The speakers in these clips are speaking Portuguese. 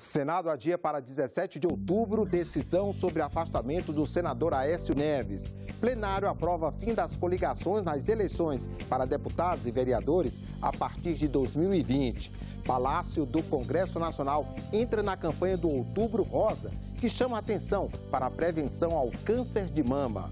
Senado adia para 17 de outubro decisão sobre afastamento do senador Aécio Neves. Plenário aprova fim das coligações nas eleições para deputados e vereadores a partir de 2020. Palácio do Congresso Nacional entra na campanha do Outubro Rosa, que chama a atenção para a prevenção ao câncer de mama.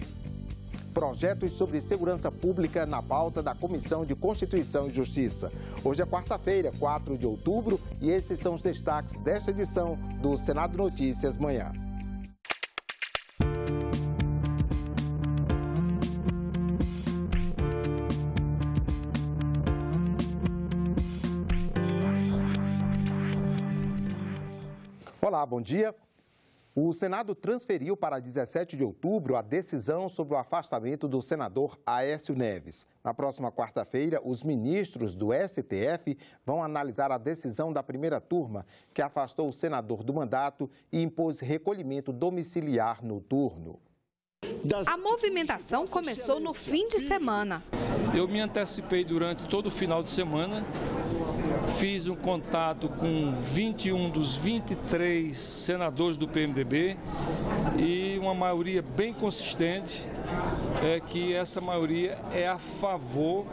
Projetos sobre segurança pública na pauta da Comissão de Constituição e Justiça. Hoje é quarta-feira, 4 de outubro, e esses são os destaques desta edição do Senado Notícias Manhã. Olá, bom dia. O Senado transferiu para 17 de outubro a decisão sobre o afastamento do senador Aécio Neves. Na próxima quarta-feira, os ministros do STF vão analisar a decisão da primeira turma, que afastou o senador do mandato e impôs recolhimento domiciliar noturno. A movimentação começou no fim de semana. Eu me antecipei durante todo o final de semana. Fiz um contato com 21 dos 23 senadores do PMDB e uma maioria bem consistente é que essa maioria é a favor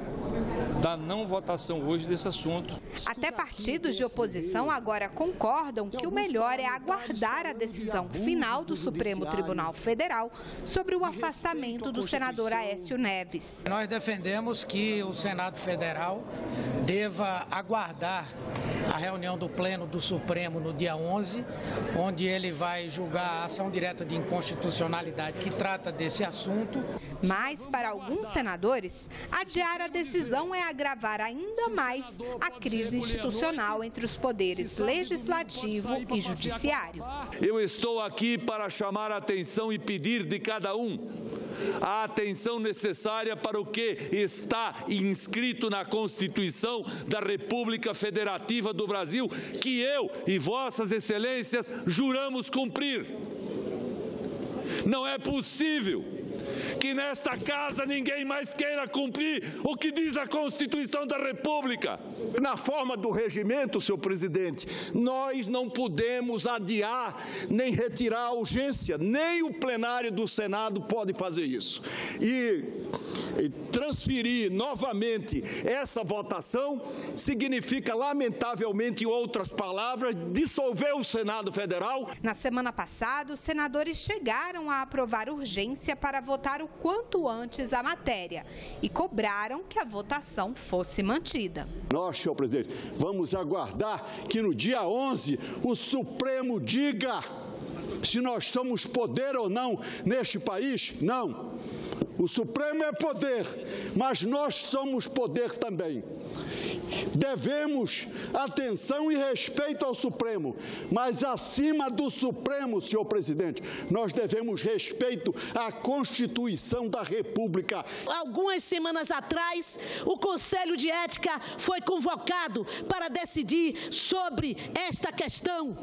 da não votação hoje desse assunto. Até partidos de oposição agora concordam que o melhor é aguardar a decisão final do Supremo Tribunal Federal sobre o afastamento do senador Aécio Neves. Nós defendemos que o Senado Federal deva aguardar a reunião do Pleno do Supremo no dia 11, onde ele vai julgar a ação direta de inconstitucionalidade que trata desse assunto. Mas, para alguns senadores, adiar a decisão é agravar ainda mais a crise institucional entre os poderes legislativo e judiciário. Eu estou aqui para chamar a atenção e pedir de cada um a atenção necessária para o que está inscrito na Constituição da República Federativa do Brasil, que eu e vossas excelências juramos cumprir. Não é possível que nesta casa ninguém mais queira cumprir o que diz a Constituição da República. Na forma do regimento, senhor presidente, nós não podemos adiar nem retirar a urgência, nem o plenário do Senado pode fazer isso. E transferir novamente essa votação significa, lamentavelmente, em outras palavras, dissolver o Senado Federal. Na semana passada, os senadores chegaram a aprovar urgência para votar o quanto antes a matéria e cobraram que a votação fosse mantida. Nós, senhor presidente, vamos aguardar que no dia 11 o Supremo diga se nós somos poder ou não neste país. Não. O Supremo é poder, mas nós somos poder também. Devemos atenção e respeito ao Supremo, mas acima do Supremo, senhor presidente, nós devemos respeito à Constituição da República. Algumas semanas atrás, o Conselho de Ética foi convocado para decidir sobre esta questão,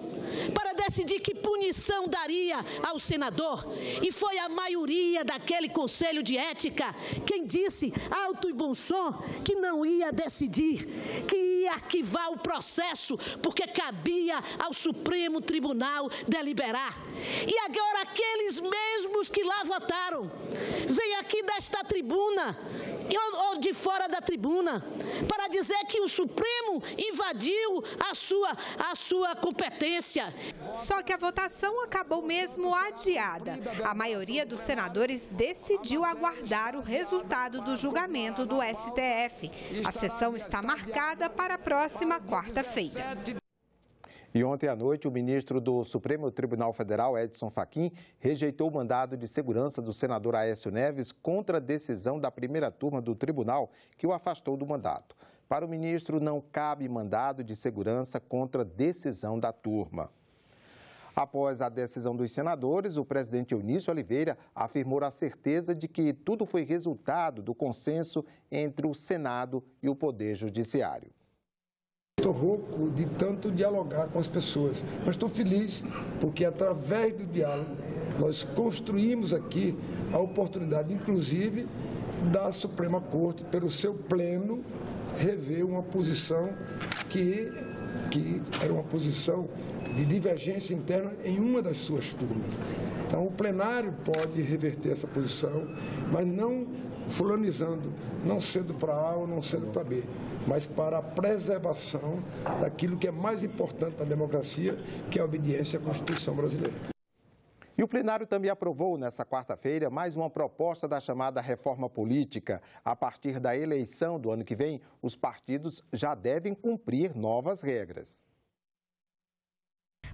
para decidir que punição daria ao senador, e foi a maioria daquele Conselho de Ética quem disse, alto e bom som, que não ia decidir, que ia arquivar o processo, porque cabia ao Supremo Tribunal deliberar. E agora aqueles mesmos que lá votaram, vêm aqui desta tribuna, ou de fora da tribuna, para dizer que o Supremo invadiu a sua competência. Só que a votação acabou mesmo adiada. A maioria dos senadores decidiu aguardar o resultado do julgamento do STF. A sessão está marcada para a próxima quarta-feira. E ontem à noite, o ministro do Supremo Tribunal Federal, Edson Fachin, rejeitou o mandado de segurança do senador Aécio Neves contra a decisão da primeira turma do tribunal que o afastou do mandato. Para o ministro, não cabe mandado de segurança contra a decisão da turma. Após a decisão dos senadores, o presidente Eunício Oliveira afirmou a certeza de que tudo foi resultado do consenso entre o Senado e o Poder Judiciário. Estou rouco de tanto dialogar com as pessoas, mas estou feliz porque, através do diálogo, nós construímos aqui a oportunidade, inclusive, da Suprema Corte, pelo seu pleno, rever uma posição que que era uma posição de divergência interna em uma das suas turmas. Então, o plenário pode reverter essa posição, mas não fulanizando, não sendo para A ou não sendo para B, mas para a preservação daquilo que é mais importante na democracia, que é a obediência à Constituição brasileira. E o plenário também aprovou nesta quarta-feira mais uma proposta da chamada reforma política. A partir da eleição do ano que vem, os partidos já devem cumprir novas regras.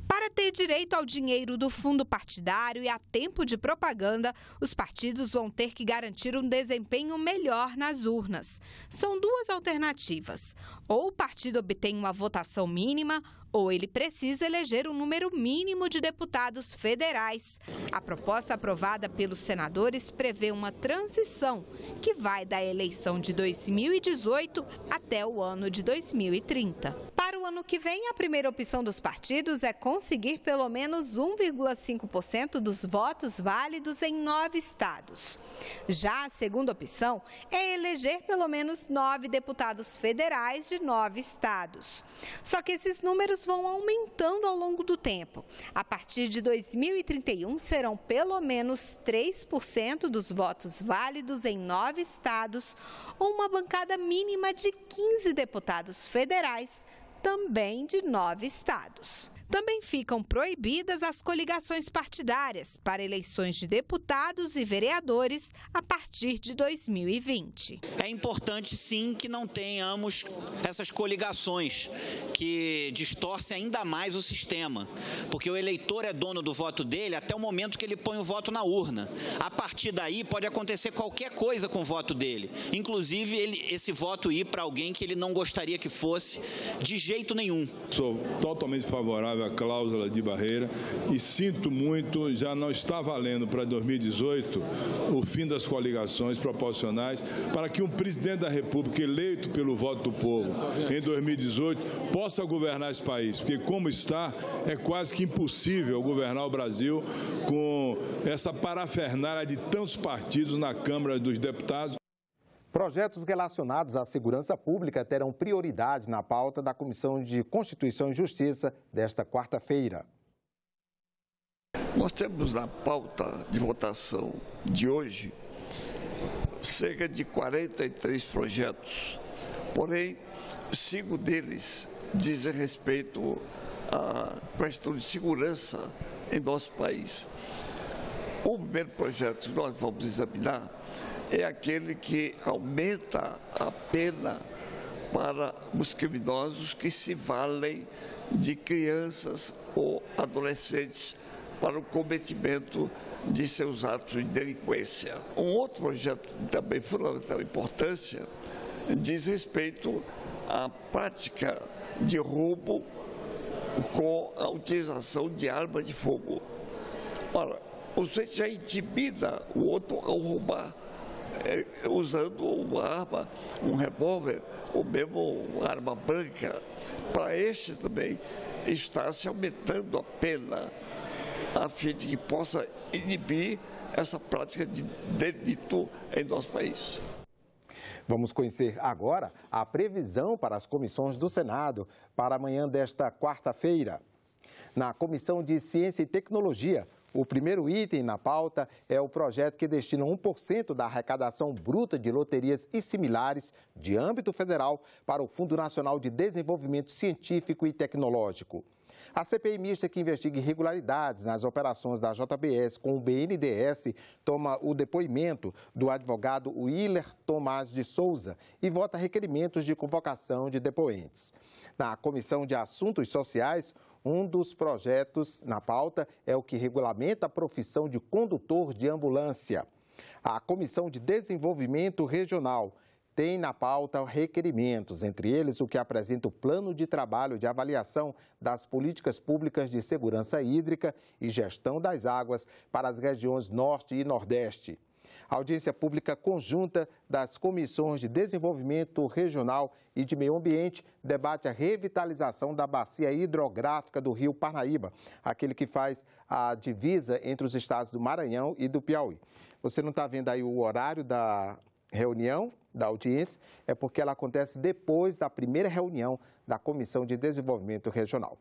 Para ter direito ao dinheiro do fundo partidário e a tempo de propaganda, os partidos vão ter que garantir um desempenho melhor nas urnas. São duas alternativas. Ou o partido obtém uma votação mínima, ou ele precisa eleger um número mínimo de deputados federais. A proposta aprovada pelos senadores prevê uma transição que vai da eleição de 2018 até o ano de 2030. Para o ano que vem, a primeira opção dos partidos é conseguir pelo menos 1,5% dos votos válidos em 9 estados. Já a segunda opção é eleger pelo menos 9 deputados federais de 9 estados. Só que esses números vão aumentando ao longo do tempo. A partir de 2031, serão pelo menos 3% dos votos válidos em 9 estados ou uma bancada mínima de 15 deputados federais, também de 9 estados. Também ficam proibidas as coligações partidárias para eleições de deputados e vereadores a partir de 2020. É importante, sim, que não tenhamos essas coligações que distorcem ainda mais o sistema, porque o eleitor é dono do voto dele até o momento que ele põe o voto na urna. A partir daí pode acontecer qualquer coisa com o voto dele, inclusive esse voto ir para alguém que ele não gostaria que fosse de jeito nenhum. Sou totalmente favorável a cláusula de barreira e sinto muito, já não está valendo para 2018 o fim das coligações proporcionais para que um presidente da República eleito pelo voto do povo em 2018 possa governar esse país, porque como está, é quase que impossível governar o Brasil com essa parafernália de tantos partidos na Câmara dos Deputados. Projetos relacionados à segurança pública terão prioridade na pauta da Comissão de Constituição e Justiça desta quarta-feira. Nós temos na pauta de votação de hoje cerca de 43 projetos, porém 5 deles dizem respeito à questão de segurança em nosso país. O primeiro projeto que nós vamos examinar é aquele que aumenta a pena para os criminosos que se valem de crianças ou adolescentes para o cometimento de seus atos de delinquência. Um outro projeto também fundamental importância diz respeito à prática de roubo com a utilização de arma de fogo. Ora, o sujeito já intimida o outro ao roubar, usando uma arma, um revólver ou mesmo uma arma branca. Para este também está se aumentando a pena, a fim de que possa inibir essa prática de delito em nosso país. Vamos conhecer agora a previsão para as comissões do Senado para amanhã desta quarta-feira. Na Comissão de Ciência e Tecnologia, o primeiro item na pauta é o projeto que destina 1% da arrecadação bruta de loterias e similares de âmbito federal para o Fundo Nacional de Desenvolvimento Científico e Tecnológico. A CPI mista que investiga irregularidades nas operações da JBS com o BNDES toma o depoimento do advogado Willer Tomás de Souza e vota requerimentos de convocação de depoentes. Na Comissão de Assuntos Sociais, um dos projetos na pauta é o que regulamenta a profissão de condutor de ambulância. A Comissão de Desenvolvimento Regional tem na pauta requerimentos, entre eles o que apresenta o plano de trabalho de avaliação das políticas públicas de segurança hídrica e gestão das águas para as regiões Norte e Nordeste. A audiência pública conjunta das Comissões de Desenvolvimento Regional e de Meio Ambiente debate a revitalização da bacia hidrográfica do Rio Parnaíba, aquele que faz a divisa entre os estados do Maranhão e do Piauí. Você não está vendo aí o horário da reunião da audiência é porque ela acontece depois da primeira reunião da Comissão de Desenvolvimento Regional.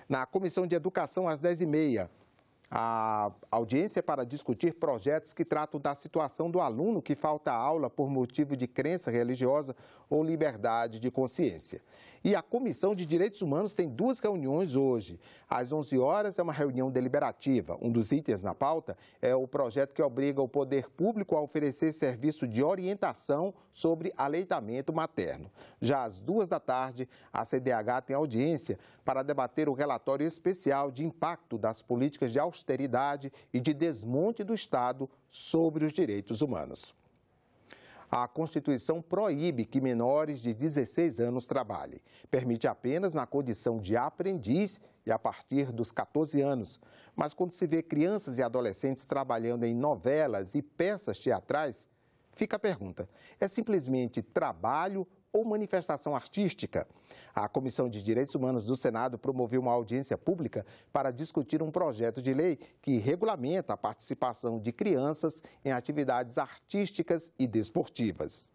Na Comissão de Educação, às 10h30, a audiência é para discutir projetos que tratam da situação do aluno que falta aula por motivo de crença religiosa ou liberdade de consciência. E a Comissão de Direitos Humanos tem 2 reuniões hoje. Às 11 horas é uma reunião deliberativa. Um dos itens na pauta é o projeto que obriga o poder público a oferecer serviço de orientação sobre aleitamento materno. Já às 14h, a CDH tem audiência para debater o relatório especial de impacto das políticas de austeridade e de desmonte do Estado sobre os direitos humanos. A Constituição proíbe que menores de 16 anos trabalhem. Permite apenas na condição de aprendiz e a partir dos 14 anos. Mas quando se vê crianças e adolescentes trabalhando em novelas e peças teatrais, fica a pergunta: é simplesmente trabalho ou manifestação artística? A Comissão de Direitos Humanos do Senado promoveu uma audiência pública para discutir um projeto de lei que regulamenta a participação de crianças em atividades artísticas e desportivas.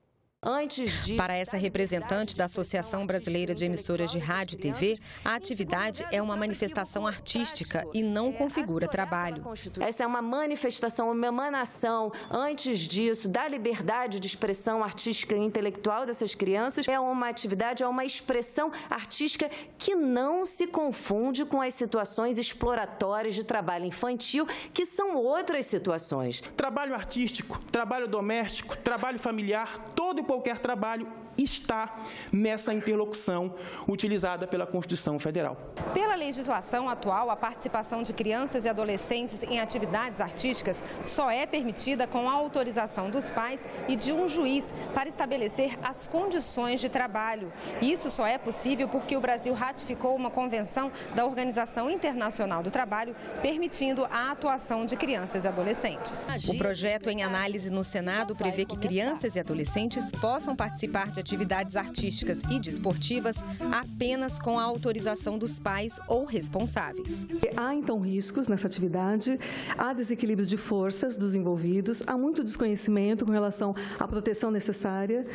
Para essa representante da Associação Brasileira de Emissoras de Rádio e TV, a atividade é uma manifestação artística e não configura trabalho. Essa é uma manifestação, uma emanação, antes disso, da liberdade de expressão artística e intelectual dessas crianças. É uma atividade, é uma expressão artística que não se confunde com as situações exploratórias de trabalho infantil, que são outras situações. Trabalho artístico, trabalho doméstico, trabalho familiar, todo e qualquer trabalho está nessa interlocução utilizada pela Constituição Federal. Pela legislação atual, a participação de crianças e adolescentes em atividades artísticas só é permitida com a autorização dos pais e de um juiz para estabelecer as condições de trabalho. Isso só é possível porque o Brasil ratificou uma convenção da Organização Internacional do Trabalho permitindo a atuação de crianças e adolescentes. O projeto em análise no Senado prevê que crianças e adolescentes possam participar de atividades artísticas e desportivas apenas com a autorização dos pais ou responsáveis. Há, então, riscos nessa atividade, há desequilíbrio de forças dos envolvidos, há muito desconhecimento com relação à proteção necessária.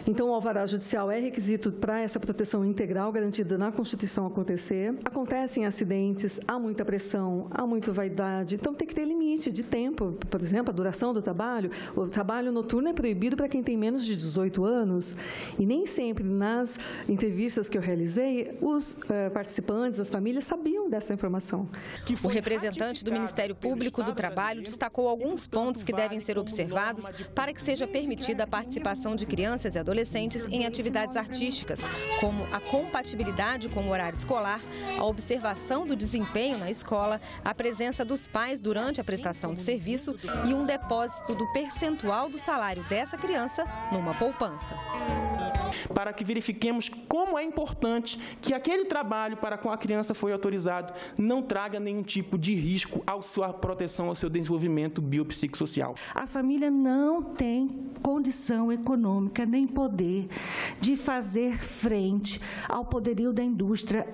Então, o alvará judicial é requisito para essa proteção integral garantida na Constituição acontecer. Acontecem acidentes, há muita pressão, há muita vaidade, então tem que ter limite de tempo. Por exemplo, a duração do trabalho. O trabalho noturno é proibido para quem tem menos de 18 anos e nem sempre nas entrevistas que eu realizei, os participantes, as famílias sabiam dessa informação. O representante do Ministério Público do Trabalho destacou alguns pontos que devem ser observados para que seja permitida a participação de crianças e adolescentes em atividades artísticas, como a compatibilidade com o horário escolar, a observação do desempenho na escola, a presença dos pais durante a prestação de serviço e um depósito do percentual do salário dessa criança numa poupança. Para que verifiquemos como é importante que aquele trabalho para com a criança foi autorizado não traga nenhum tipo de risco à sua proteção, ao seu desenvolvimento biopsicossocial. A família não tem condição econômica nem poder de fazer frente ao poderio da indústria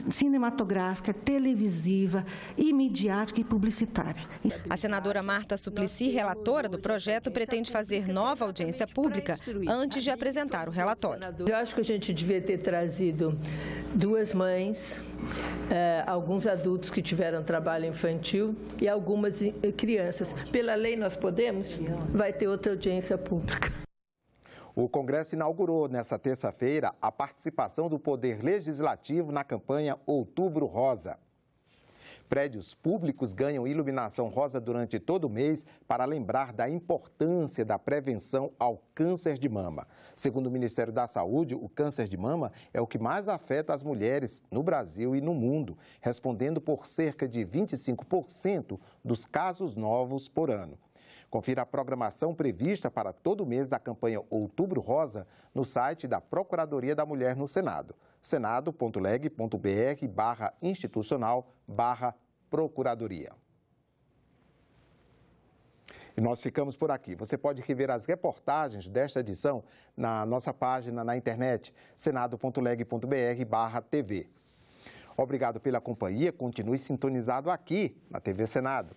cinematográfica, televisiva, e midiática e publicitária. A senadora Marta Suplicy, relatora do projeto, pretende fazer nova audiência pública antes de apresentar o relatório. Eu acho que a gente devia ter trazido duas mães, alguns adultos que tiveram trabalho infantil e algumas crianças. Pela lei nós podemos? Vai ter outra audiência pública. O Congresso inaugurou nesta terça-feira a participação do Poder Legislativo na campanha Outubro Rosa. Prédios públicos ganham iluminação rosa durante todo o mês para lembrar da importância da prevenção ao câncer de mama. Segundo o Ministério da Saúde, o câncer de mama é o que mais afeta as mulheres no Brasil e no mundo, respondendo por cerca de 25% dos casos novos por ano. Confira a programação prevista para todo o mês da campanha Outubro Rosa no site da Procuradoria da Mulher no Senado, senado.leg.br/institucional/procuradoria. E nós ficamos por aqui. Você pode rever as reportagens desta edição na nossa página na internet, senado.leg.br/tv. Obrigado pela companhia, continue sintonizado aqui na TV Senado.